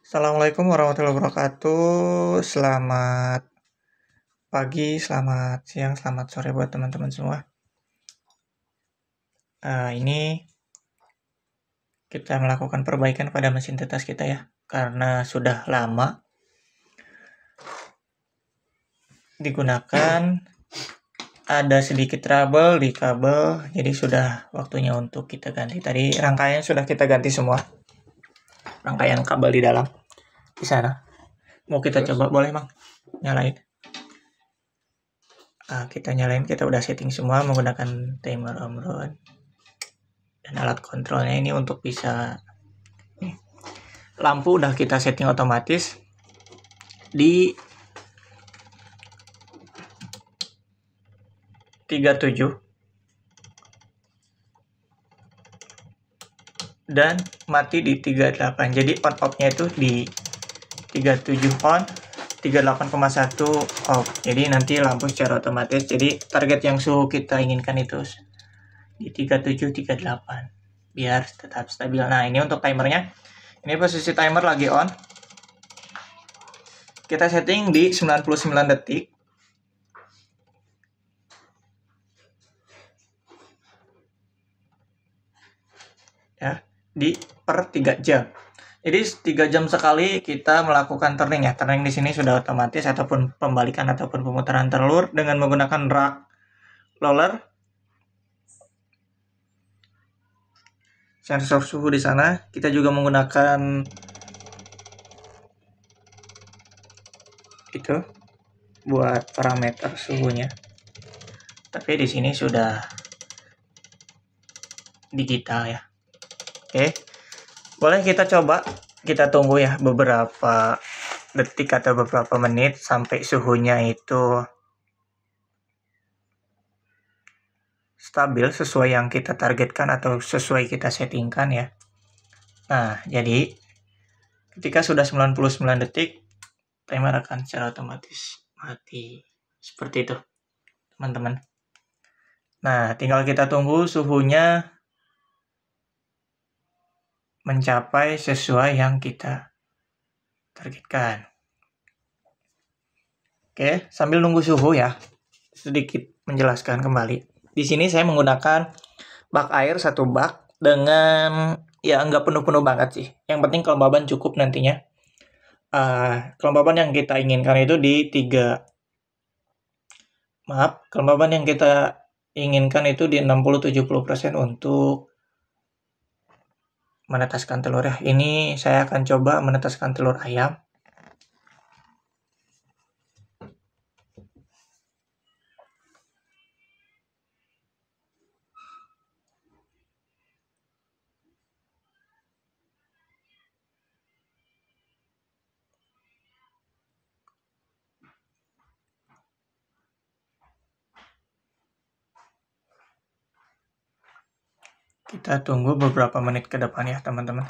Assalamualaikum warahmatullahi wabarakatuh. Selamat pagi, selamat siang, selamat sore buat teman-teman semua. Ini kita melakukan perbaikan pada mesin tetas kita ya, karena sudah lama digunakan, ada sedikit trouble di kabel, jadi sudah waktunya untuk kita ganti. Tadi rangkaian sudah kita ganti semua, rangkaian kabel di dalam di sana. Mau kita coba, boleh Bang? Nyalain. Kita nyalain, kita udah setting semua menggunakan timer on-road dan alat kontrolnya ini untuk bisa lampu udah kita setting otomatis di 37 dan mati di 38. Jadi on off-nya itu di 37 on, 38,1 off. Jadi nanti lampu secara otomatis. Jadi target yang suhu kita inginkan itu di 37 38 biar tetap stabil. Nah, ini untuk timernya. Ini posisi timer lagi on. Kita setting di 99 detik. Ya, di per 3 jam. Jadi 3 jam sekali kita melakukan turning ya. Turning di sini sudah otomatis ataupun pembalikan ataupun pemutaran telur dengan menggunakan rack roller. Sensor suhu di sana. Kita juga menggunakan itu buat parameter suhunya. Tapi di sini sudah digital ya. Oke. Boleh kita coba, kita tunggu ya beberapa detik atau beberapa menit sampai suhunya itu stabil sesuai yang kita targetkan atau sesuai kita settingkan ya. Nah, jadi ketika sudah 99 detik, timer akan secara otomatis mati. Seperti itu, teman-teman. Nah, tinggal kita tunggu suhunya mencapai sesuai yang kita targetkan. Oke, sambil nunggu suhu ya, sedikit menjelaskan kembali. Di sini saya menggunakan bak air 1 bak dengan ya nggak penuh-penuh banget sih. Yang penting kelembaban cukup nantinya. Kelembaban yang kita inginkan itu di kelembaban yang kita inginkan itu di 60-70% untuk menetaskan telur ya. Ini saya akan coba menetaskan telur ayam. Kita tunggu beberapa menit ke depan ya, teman-teman.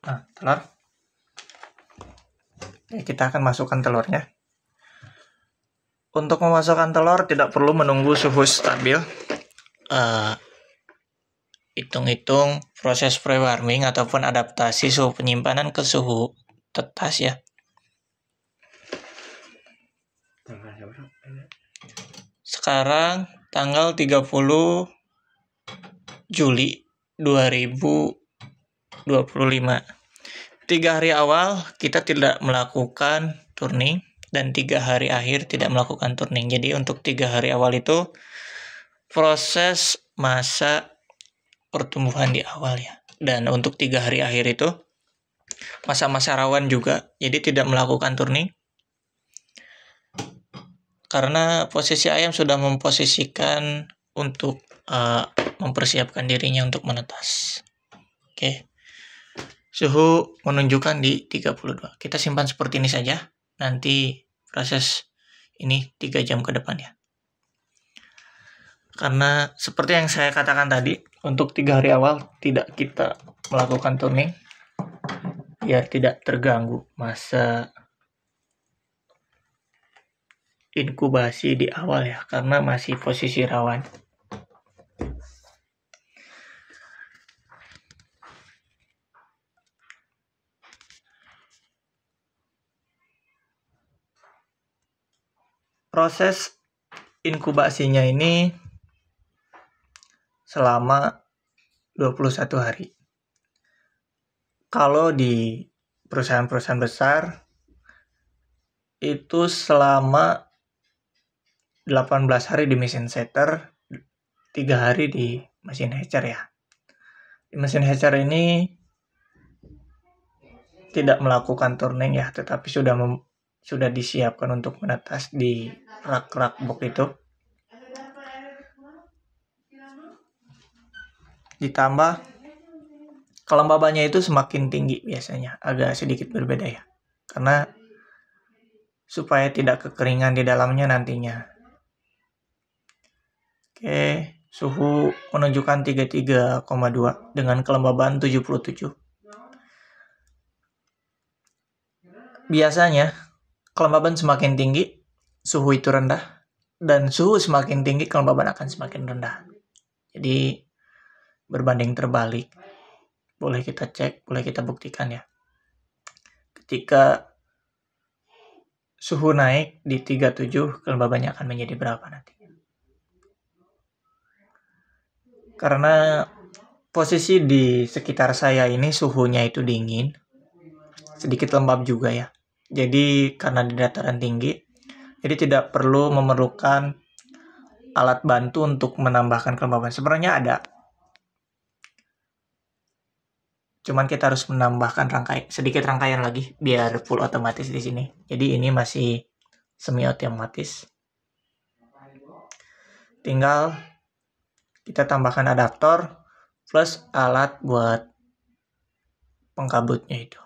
Nah, telur. Oke, kita akan masukkan telurnya. Untuk memasukkan telur tidak perlu menunggu suhu stabil. Hitung-hitung proses pre-warming ataupun adaptasi suhu penyimpanan ke suhu tetas ya. Sekarang tanggal 30 Juli 2025. 3 hari awal kita tidak melakukan turning dan 3 hari akhir tidak melakukan turning. Jadi untuk 3 hari awal itu proses masa pertumbuhan di awal ya. Dan untuk 3 hari akhir itu masa-masa rawan juga. Jadi tidak melakukan turning. Karena posisi ayam sudah memposisikan untuk mempersiapkan dirinya untuk menetas. Oke. Suhu menunjukkan di 32. Kita simpan seperti ini saja. Nanti proses ini 3 jam ke depan ya. Karena seperti yang saya katakan tadi, untuk 3 hari awal tidak kita melakukan turning. Biar tidak terganggu masa inkubasi di awal ya. Karena masih posisi rawan. Proses inkubasinya ini selama 21 hari. Kalau di perusahaan-perusahaan besar itu selama 18 hari di mesin setter, 3 hari di mesin hatcher ya. Di mesin hatcher ini tidak melakukan turning ya, tetapi sudah disiapkan untuk menetas di rak-rak box itu. Ditambah kelembabannya itu semakin tinggi biasanya, agak sedikit berbeda ya. Karena supaya tidak kekeringan di dalamnya nantinya. Oke, suhu menunjukkan 33,2 dengan kelembaban 77. Biasanya kelembaban semakin tinggi, suhu itu rendah, dan suhu semakin tinggi, kelembaban akan semakin rendah. Jadi berbanding terbalik. Boleh kita cek, boleh kita buktikan ya. Ketika suhu naik di 37, kelembabannya akan menjadi berapa nanti? Karena posisi di sekitar saya ini suhunya itu dingin, sedikit lembab juga ya. Jadi karena di dataran tinggi, jadi tidak perlu memerlukan alat bantu untuk menambahkan kelembaban. Sebenarnya ada, cuman kita harus menambahkan sedikit rangkaian lagi biar full otomatis di sini. Jadi ini masih semi otomatis. Tinggal kita tambahkan adaptor plus alat buat pengkabutnya itu.